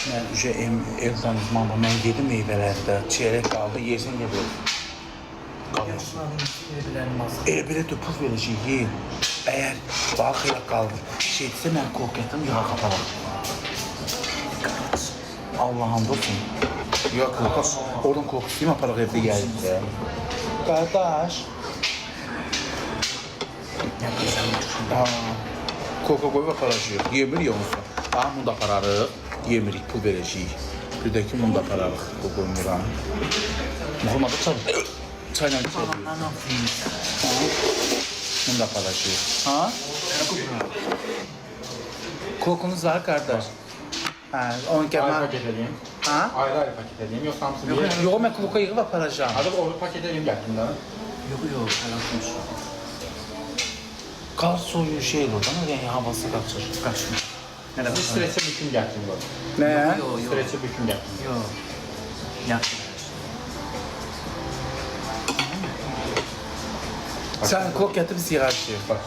Mən evdən uzmanla mən yedim meyvələrdə, çeyrək qaldı, yersin niyə böyle? Elə belə də pul verəcək, yeyin. Əgər bax elə qaldı, şeydirsə mən kork gətirəm, yağa qapalar. Allah'ım olsun. Yox, korkas, oradan korkusuyum, aparaq evdə gəlib də. Qardaş. Korka qoyub aparacaq, yemir ya onsa. Bunu da apararıq, yemirik, pul verəcəyik. Bir də ki, bunu da apararıq, bu qoymuram. Muhammadı çabuk. Çayla çabuk. Bunu da aparacaq. Ha? Korkunuz var qardaş. Onu gəlmə. Ayrı paket edeyim. Ha? Ayrı paket edeyim. Yoxsa hamısını bir yerə. Yox, mən korka yığıb aparacağım. Hadi onu paket edeyim gətirin də. Yox, tələsmiş. Qaz soyuyor şey olur, yəni havası qaçır. Qaçmış. Bu streçə büküm gətirin bu. Nə? Streçə büküm gətirin. Yox. Yaxşı. Sən kork gətirib siğarçıyıq. Bax.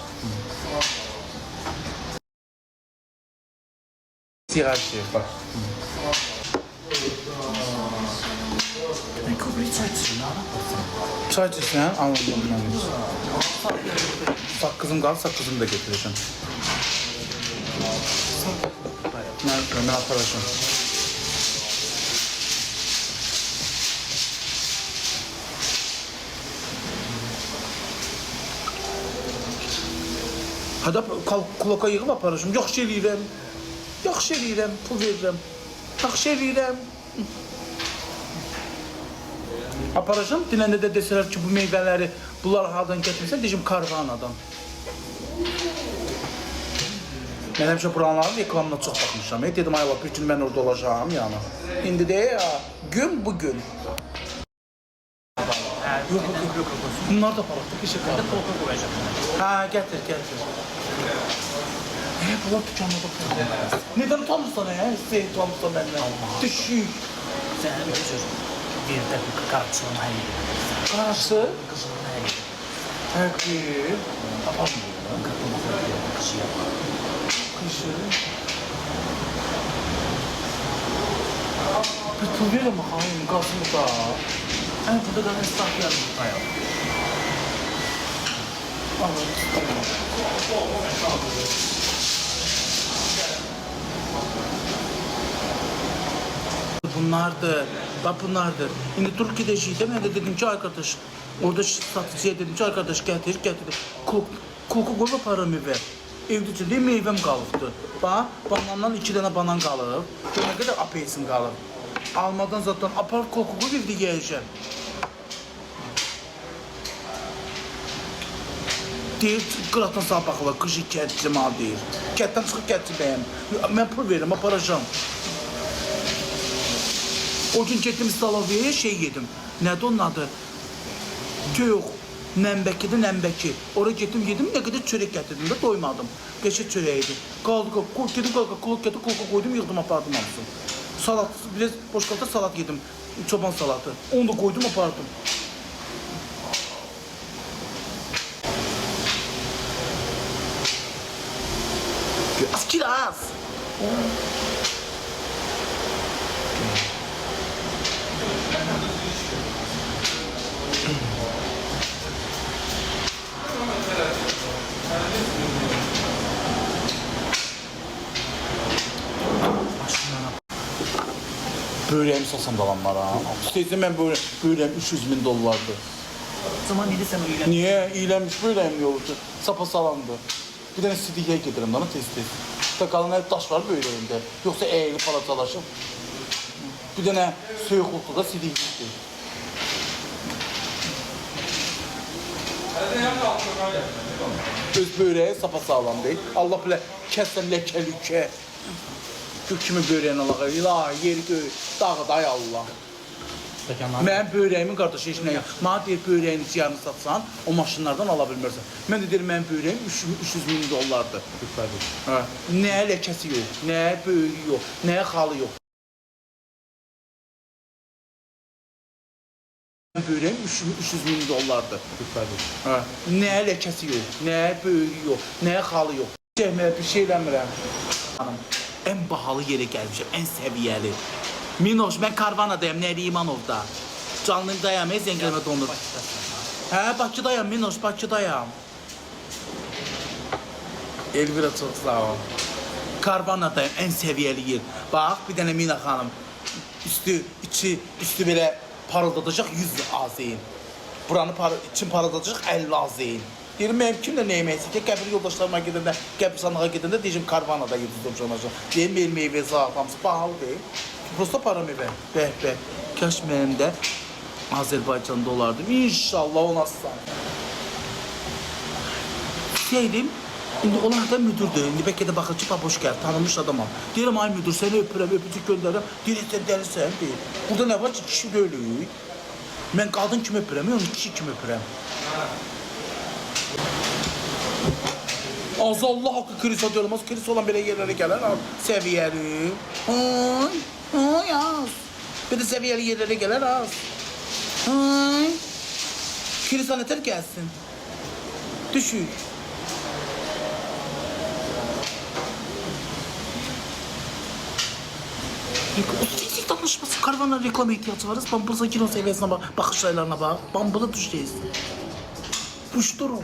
Siğarçıyıq. Bax. Mən kubri çay içirəm, nə yaparsın? Çay içirsən, anladım mən. Saqqızım qaldı, saqqızımı da getirəcəm. Mən aparacağım. Hadi kulaka yığıb aparacağım. Yaxşı eləyirəm. Yaxşı eləyirəm, pul verirəm. Yaxşı eləyirəm. Aparacağım. Dinəndə də desələr ki, bu meyvələri bunlar hardan gətirsən, deyəcəm karvanadan. Mən həmişə buranların reklamına çox baxmışam. Dedim, ay Allah, bir gün mən orada olacağım yani. İndi de ya, gün bugün. Yox. Bunlar da aparaq, bir şey qaldı. Kolka qoyacaq. Ha, gətir. Bunlar dükkanda da aparaq. Nədən utanırsan, Hüseyin utanırsan məndən? Düşük. Sən bir cür bir də bu qarçının həli. Qarşı? Qızılın həli. Təqdir. Aparmıyorum. Qızılın həli. Qızı yapar. Kışı. Bir pul verim xanım, qalsın da. Burada da hesab yazılır. Bunlardır, bak bunlardır. İndi dur gidəcəyik də, mən də dedim ki, arkadaş, orada satıcıya dedim ki, arkadaş gətir. Koku qoyub aparım evə. Evdə içində meyvəm qalıbdır. Bax, banandan 2 dənə banan qalıb, nə qədər apelsin qalıb. Almadan zaten apar koku qoyub evdə yiyəcəm. Deyir, qıratdan sağ baxıla, qışı kətçi mal deyir. Kətdən çıxıb kətçi bəyəm. Mən pul verirəm, aparacağım. O gün getdim İstaloviyaya şey yedim. Nədir onun adı? Yox, Nəmbəki. Oraya getdim yedim, nə qədər çörək gətirdim də doymadım. Qəşət çörəyidir. Qaldı, gedim kulak koydum, yığdım, apardım hamısını. Salat, biraz boş qaldı salat yedim. Çoban salatı. Onu da koydum, apardım. Kiraz. Böreğimi salsam dalanlara. İstəyirsən mən böreğim 300.000 dollardır. Zaman idi sən öyle. Niyə? İyilənmiş böreğim yoldu. Sapa salandı. Bir dənə sidiyə gedirəm dana tez. Qalan hər daş var böreğimdə. Yoxsa əyilib palacalaşım. Bir dənə soyuqluqda sidik gitti. Öz böreği sapa sağlam deyil. Allah bilə kəssən ləkə. Gök kimi böreğin alağa. İlahi, yeri göy, dağı day Allah. Mənim böreğimin qardaşı heç nə yox. Mənə deyir, böreğini yarını satsan, o maşınlardan ala bilmirsən. Mən də deyir, mənim böreğim 300.000 dollardır. Nəyə ləkəsi yox, nəyə böyrü yox, nəyə xalı yox. Böreğim 300.000 dollardır. Nəyə ləkəsi yox, nəyə böyrü yox, nəyə xalı yox. Çəkməyə bir şey eləmirəm. en bahalı yere gelmişim, en seviyeli. Minoş, ben Karvana'dayım, Nerimanov'da. Canlımdayım, Zəngəlimə donur. Hə, Bakıdayım Minoş, Bakıdayım. Elvira çok sağ ol. Karvana'dayım, en seviyeli yer. Bak, bir dənə Mina xanım. Üstü belə parıldadacaq 100 azeyin. Buranı için parıldadacaq 50 azeyin. Deyirəm, mənim kimlə nə yeməksə ki, qəbir yoldaşlarıma gedəndə, qəbirstanlığa gedəndə deyəcəm, Karvana'da yedizdim olacaq. Deyirəm, el meyvə zat, hamısı pahalı deyil. Prosta para meyvə. Bəh, kaş mənim də Azərbaycanda olardım. İnşallah olasın. Deydim, indi onlar da müdürdür. İndi bəlkə də baxır ki, baboş gəl, tanınmış adamam. Deyirəm, ay müdür, səni öpürəm, öpücük göndərirəm. Deyir, sən dəlisən, deyir. Burada nə var ki, kişi böylük. Mən qadın kimi öpürəm, onu kişi kimi öpürəm. Az Allah haqqı kriz olmaz, kriz olan belə yerlərə gələr, səviyyəli. Az. Bir də səviyyəli yerlərə gələr, az. Kriz nətər gəlsin? Düşür. Fizik danışması, Karvan'a reklam ihtiyacı varız. Bambılsa kilo seviyesine bak, bakış sayılarına bak. Bambılı düşeceğiz. Puşturun.